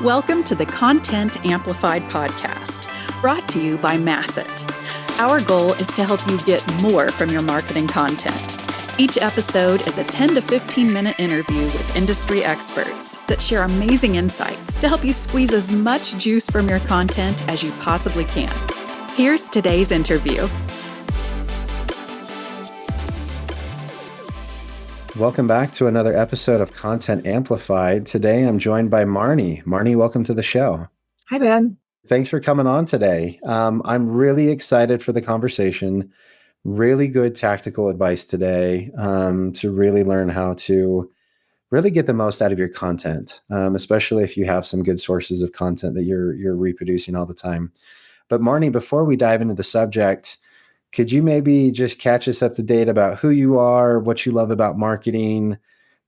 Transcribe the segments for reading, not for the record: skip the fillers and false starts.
Welcome to the Content Amplified podcast, brought to you by Masset. Our goal is to help you get more from your marketing content. Each episode is a 10 to 15 minute interview with industry experts that share amazing insights to help you squeeze as much juice from your content as you possibly can. Here's today's interview. Welcome back to another episode of Content Amplified. Today, I'm joined by Marnie. Marnie, welcome to the show. Hi, Ben. Thanks for coming on today. I'm really excited for the conversation. Really good tactical advice today to really learn how to really get the most out of your content, especially if you have some good sources of content that you're reproducing all the time. But Marnie, before we dive into the subject, could you maybe just catch us up to date about who you are, what you love about marketing,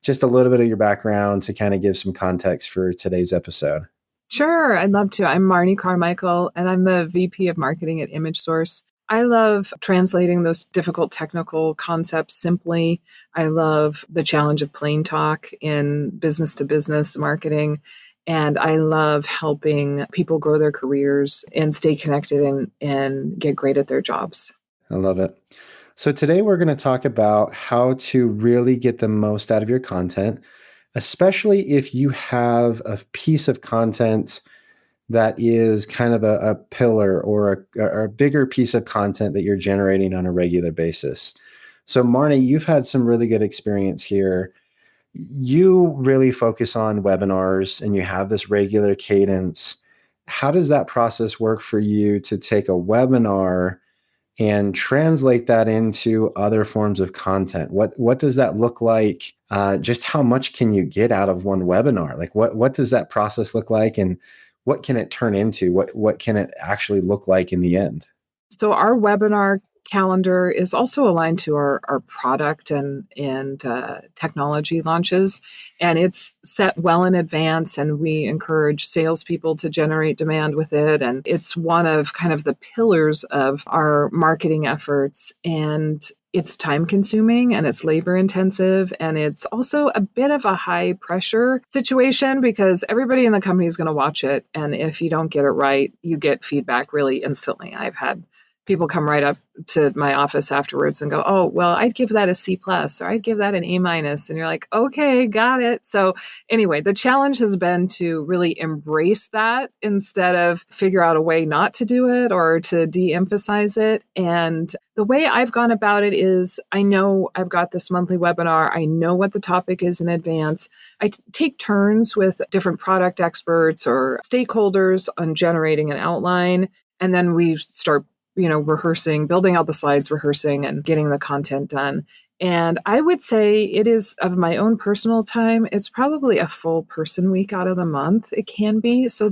just a little bit of your background to kind of give some context for today's episode? Sure, I'd love to. I'm Marnie Carmichael, and I'm the VP of Marketing at ImageSource. I love translating those difficult technical concepts simply. I love the challenge of plain talk in business-to-business marketing. And I love helping people grow their careers and stay connected and get great at their jobs. I love it. So today we're going to talk about how to really get the most out of your content, especially if you have a piece of content that is kind of a pillar or a bigger piece of content that you're generating on a regular basis. So Marnie, you've had some really good experience here. You really focus on webinars and you have this regular cadence. How does that process work for you to take a webinar and translate that into other forms of content? What does that look like? Just how much can you get out of one webinar? Like what does that process look like, and what can it turn into? What can it actually look like in the end? So our webinar calendar is also aligned to our product and technology launches, and it's set well in advance, and we encourage salespeople to generate demand with it. And it's one of kind of the pillars of our marketing efforts. And it's time consuming and it's labor intensive. And it's also a bit of a high pressure situation because everybody in the company is going to watch it. And if you don't get it right, you get feedback really instantly. I've had people come right up to my office afterwards and go, oh, well, I'd give that a C+, or I'd give that an A-. And you're like, okay, got it. So anyway, the challenge has been to really embrace that instead of figure out a way not to do it or to de-emphasize it. And the way I've gone about it is I know I've got this monthly webinar. I know what the topic is in advance. I take turns with different product experts or stakeholders on generating an outline. And then we start rehearsing, building out the slides, rehearsing, and getting the content done. And I would say it is, of my own personal time, it's probably a full person week out of the month. It can be. So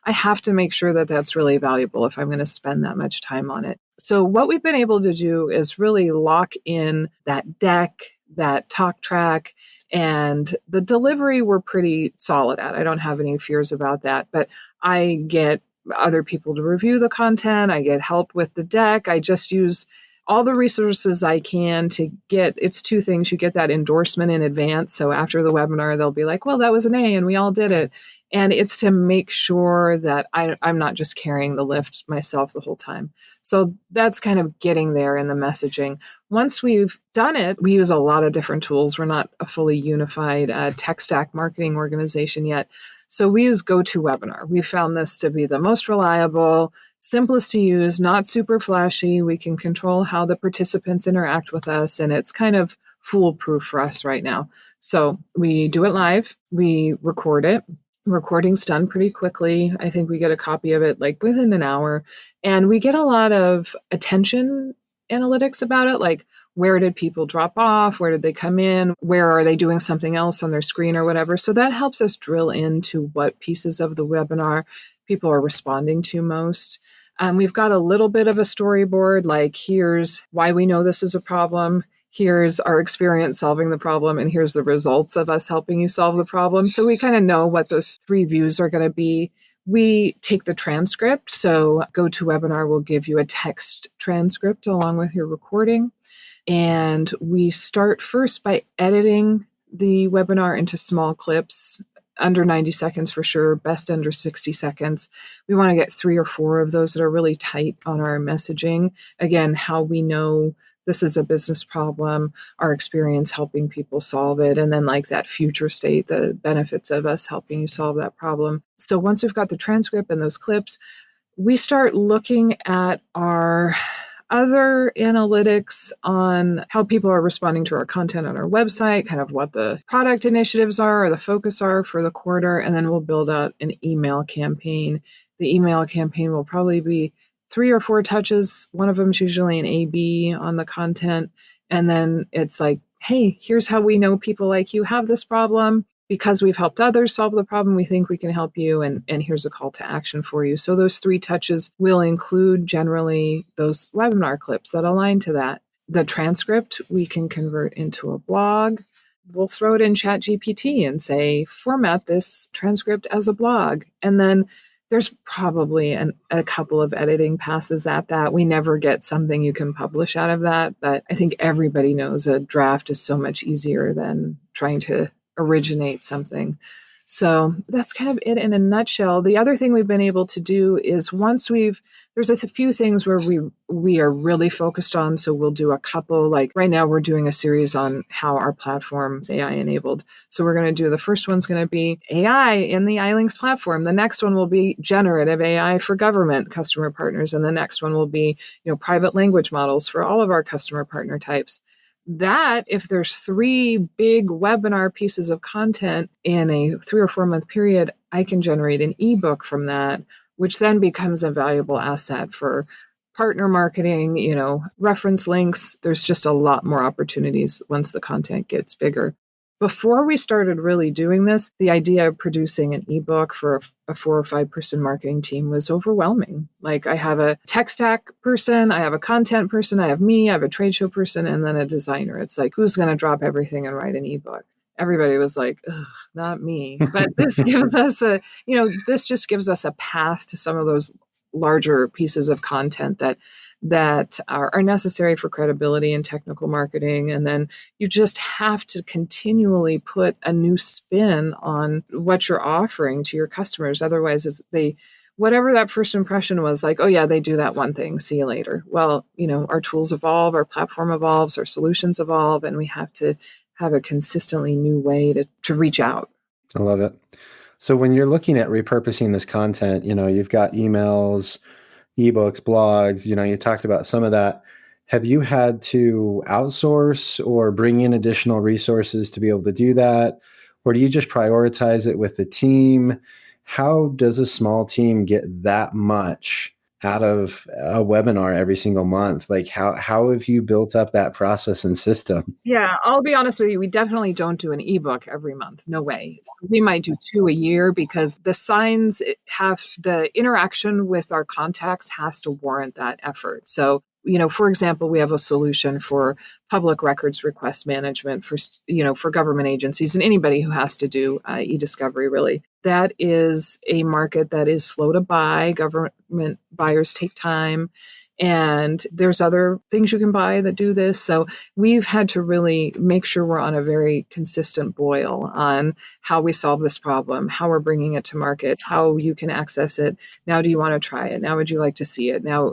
I have to make sure that that's really valuable if I'm going to spend that much time on it. So what we've been able to do is really lock in that deck, that talk track, and the delivery we're pretty solid at. I don't have any fears about that, but I get other people to review the content. I get help with the deck. I just use all the resources I can to get, it's two things. You get that endorsement in advance. So after the webinar, they'll be like, well, that was an A and we all did it. And it's to make sure that I'm not just carrying the lift myself the whole time. So that's kind of getting there in the messaging. Once we've done it, we use a lot of different tools. We're not a fully unified tech stack marketing organization yet. So we use GoToWebinar. We found this to be the most reliable, simplest to use, not super flashy. We can control how the participants interact with us, and it's kind of foolproof for us right now. So we do it live. We record it. Recording's done pretty quickly. I think we get a copy of it like within an hour, and we get a lot of attention analytics about it, like where did people drop off? Where did they come in? Where are they doing something else on their screen or whatever? So that helps us drill into what pieces of the webinar people are responding to most. We've got a little bit of a storyboard, like here's why we know this is a problem. Here's our experience solving the problem, and here's the results of us helping you solve the problem. So we kind of know what those three views are going to be. We take the transcript. So GoToWebinar will give you a text transcript along with your recording. And we start first by editing the webinar into small clips under 90 seconds for sure, best under 60 seconds. We want to get 3 or 4 of those that are really tight on our messaging. Again, how we know this is a business problem, our experience helping people solve it, and then like that future state, the benefits of us helping you solve that problem. So once we've got the transcript and those clips, we start looking at our other analytics on how people are responding to our content on our website, kind of what the product initiatives are or the focus are for the quarter, and then we'll build out an email campaign. The email campaign will probably be 3 or 4 touches. One of them is usually an A/B on the content. And then it's like, hey, here's how we know people like you have this problem. Because we've helped others solve the problem, we think we can help you, and here's a call to action for you. So those 3 touches will include generally those webinar clips that align to that. The transcript we can convert into a blog. We'll throw it in ChatGPT and say, format this transcript as a blog. And then there's probably a couple of editing passes at that. We never get something you can publish out of that, but I think everybody knows a draft is so much easier than trying to originate something. So that's kind of it in a nutshell. The other thing we've been able to do is there's a few things where we are really focused on. So we'll do a couple, like right now we're doing a series on how our platform is AI enabled. So we're going to do, the first one's going to be AI in the iLinks platform. The next one will be generative AI for government customer partners. And the next one will be, private language models for all of our customer partner types. That, if there's 3 big webinar pieces of content in a 3 or 4 month period, I can generate an ebook from that, which then becomes a valuable asset for partner marketing, reference links. There's just a lot more opportunities once the content gets bigger. Before we started really doing this, the idea of producing an ebook for a 4 or 5 person marketing team was overwhelming. Like, I have a tech stack person, I have a content person, I have me, I have a trade show person, and then a designer. It's like, who's going to drop everything and write an ebook? Everybody was like, ugh, not me. But this gives us this just gives us a path to some of those larger pieces of content that are necessary for credibility and technical marketing. And then you just have to continually put a new spin on what you're offering to your customers. Otherwise, whatever that first impression was, like, oh yeah, they do that one thing, see you later. Well, our tools evolve, our platform evolves, our solutions evolve, and we have to have a consistently new way to reach out. I love it. So when you're looking at repurposing this content, you've got emails, ebooks, blogs, you talked about some of that. Have you had to outsource or bring in additional resources to be able to do that? Or do you just prioritize it with the team? How does a small team get that much out of a webinar every single month? Like, how have you built up that process and system? Yeah, I'll be honest with you. We definitely don't do an ebook every month. No way. We might do 2 a year because the the interaction with our contacts has to warrant that effort. So, for example, we have a solution for public records request management for government agencies and anybody who has to do e-discovery, really. That is a market that is slow to buy. Government buyers take time. And there's other things you can buy that do this. So we've had to really make sure we're on a very consistent boil on how we solve this problem, how we're bringing it to market, how you can access it. Now, do you want to try it? Now, would you like to see it? Now,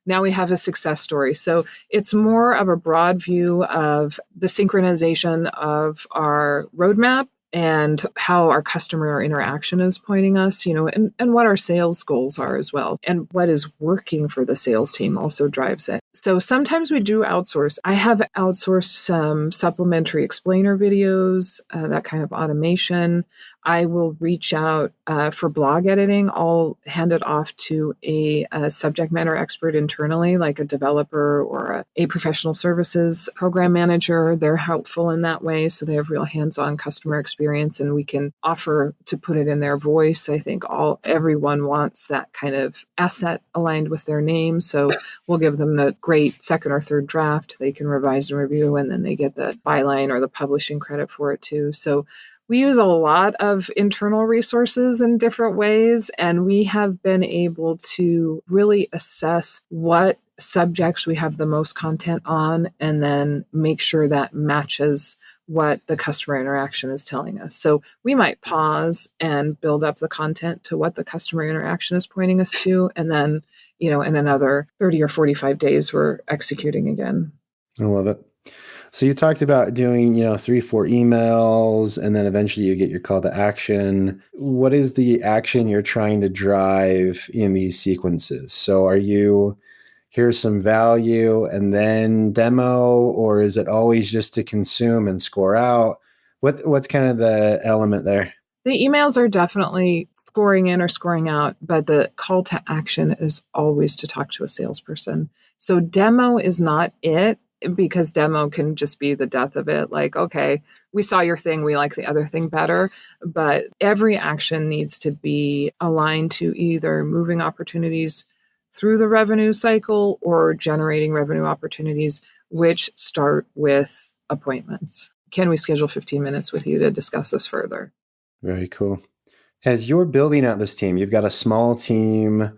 now we have a success story. So it's more of a broad view of the synchronization of our roadmap and how our customer interaction is pointing us, and what our sales goals are as well. And what is working for the sales team also drives it. So sometimes we do outsource. I have outsourced some supplementary explainer videos, that kind of automation. I will reach out for blog editing. I'll hand it off to a subject matter expert internally, like a developer or a professional services program manager. They're helpful in that way. So they have real hands-on customer experience, and we can offer to put it in their voice. I think everyone wants that kind of asset aligned with their name. So we'll give them the great second or third draft. They can revise and review, and then they get the byline or the publishing credit for it too. So we use a lot of internal resources in different ways, and we have been able to really assess what subjects we have the most content on and then make sure that matches what the customer interaction is telling us. So we might pause and build up the content to what the customer interaction is pointing us to. And then, in another 30 or 45 days, we're executing again. I love it. So you talked about doing, 3-4 emails, and then eventually you get your call to action. What is the action you're trying to drive in these sequences? So are you, here's some value and then demo, or is it always just to consume and score out? What's kind of the element there? The emails are definitely scoring in or scoring out, but the call to action is always to talk to a salesperson. So demo is not it, because demo can just be the death of it. Like, okay, we saw your thing, we like the other thing better. But every action needs to be aligned to either moving opportunities through the revenue cycle or generating revenue opportunities, which start with appointments. Can we schedule 15 minutes with you to discuss this further? Very cool. As you're building out this team, you've got a small team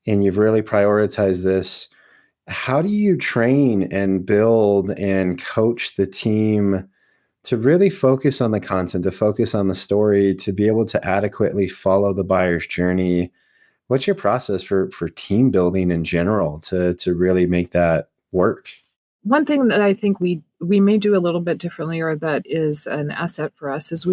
and you've really prioritized this. How do you train and build and coach the team to really focus on the content, to focus on the story, to be able to adequately follow the buyer's journey? What's your process for team building in general to really make that work? One thing that I think we may do a little bit differently, or that is an asset for us, is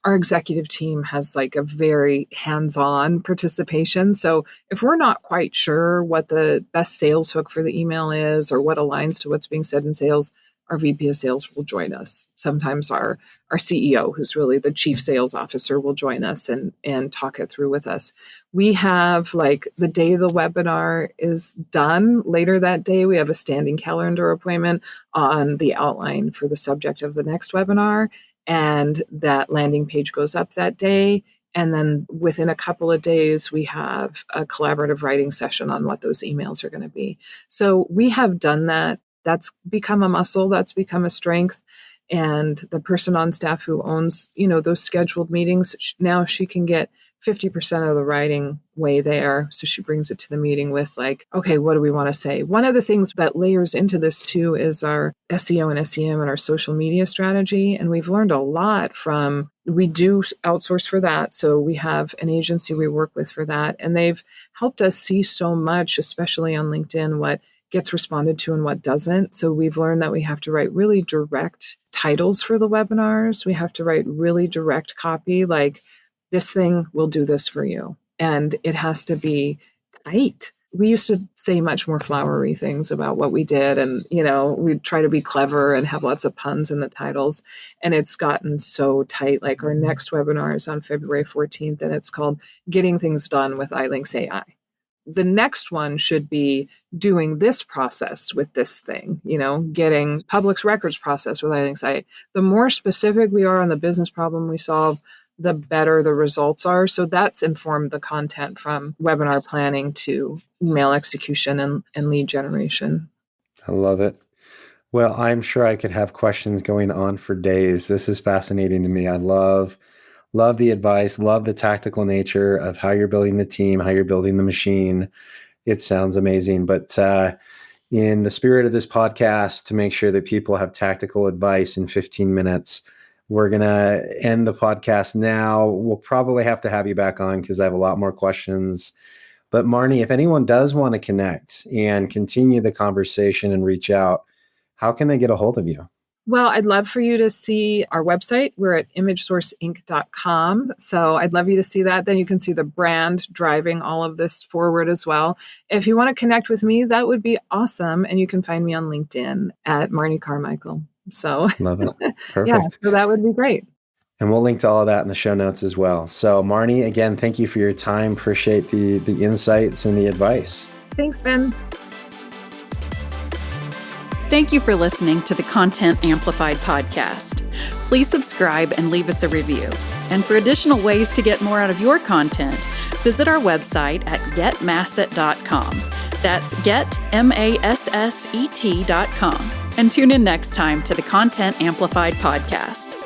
our executive team has like a very hands-on participation. So if we're not quite sure what the best sales hook for the email is or what aligns to what's being said in sales, our VP of sales will join us. Sometimes our CEO, who's really the chief sales officer, will join us and talk it through with us. We have, like, the day the webinar is done, later that day, we have a standing calendar appointment on the outline for the subject of the next webinar. And that landing page goes up that day. And then within a couple of days, we have a collaborative writing session on what those emails are going to be. So we have done that. That's become a muscle. That's become a strength. And the person on staff who owns, those scheduled meetings, now she can get 50% of the writing way there. So she brings it to the meeting with, like, okay, what do we want to say? One of the things that layers into this too is our SEO and SEM and our social media strategy. And we've learned a lot we do outsource for that. So we have an agency we work with for that. And they've helped us see so much, especially on LinkedIn, what gets responded to and what doesn't. So we've learned that we have to write really direct titles for the webinars. We have to write really direct copy, like, this thing will do this for you. And it has to be tight. We used to say much more flowery things about what we did. And, we'd try to be clever and have lots of puns in the titles. And it's gotten so tight. Like, our next webinar is on February 14th, and it's called Getting Things Done with iLinks AI. The next one should be doing this process with this thing, getting public records process with iLinks AI. The more specific we are on the business problem we solve, the better the results are. So that's informed the content from webinar planning to email execution and lead generation. I love it. Well, I'm sure I could have questions going on for days. This is fascinating to me. I love the advice, love the tactical nature of how you're building the team, how you're building the machine. It sounds amazing. But in the spirit of this podcast, to make sure that people have tactical advice in 15 minutes, we're going to end the podcast now. We'll probably have to have you back on because I have a lot more questions. But Marnie, if anyone does want to connect and continue the conversation and reach out, how can they get a hold of you? Well, I'd love for you to see our website. We're at imagesourceinc.com. So I'd love you to see that. Then you can see the brand driving all of this forward as well. If you want to connect with me, that would be awesome. And you can find me on LinkedIn at Marnie Carmichael. So love it. Perfect. Yeah, so that would be great. And we'll link to all of that in the show notes as well. So Marnie, again, thank you for your time. Appreciate the insights and the advice. Thanks, Ben. Thank you for listening to the Content Amplified podcast. Please subscribe and leave us a review. And for additional ways to get more out of your content, visit our website at getmasset.com. That's getmasset.com. And tune in next time to the Content Amplified podcast.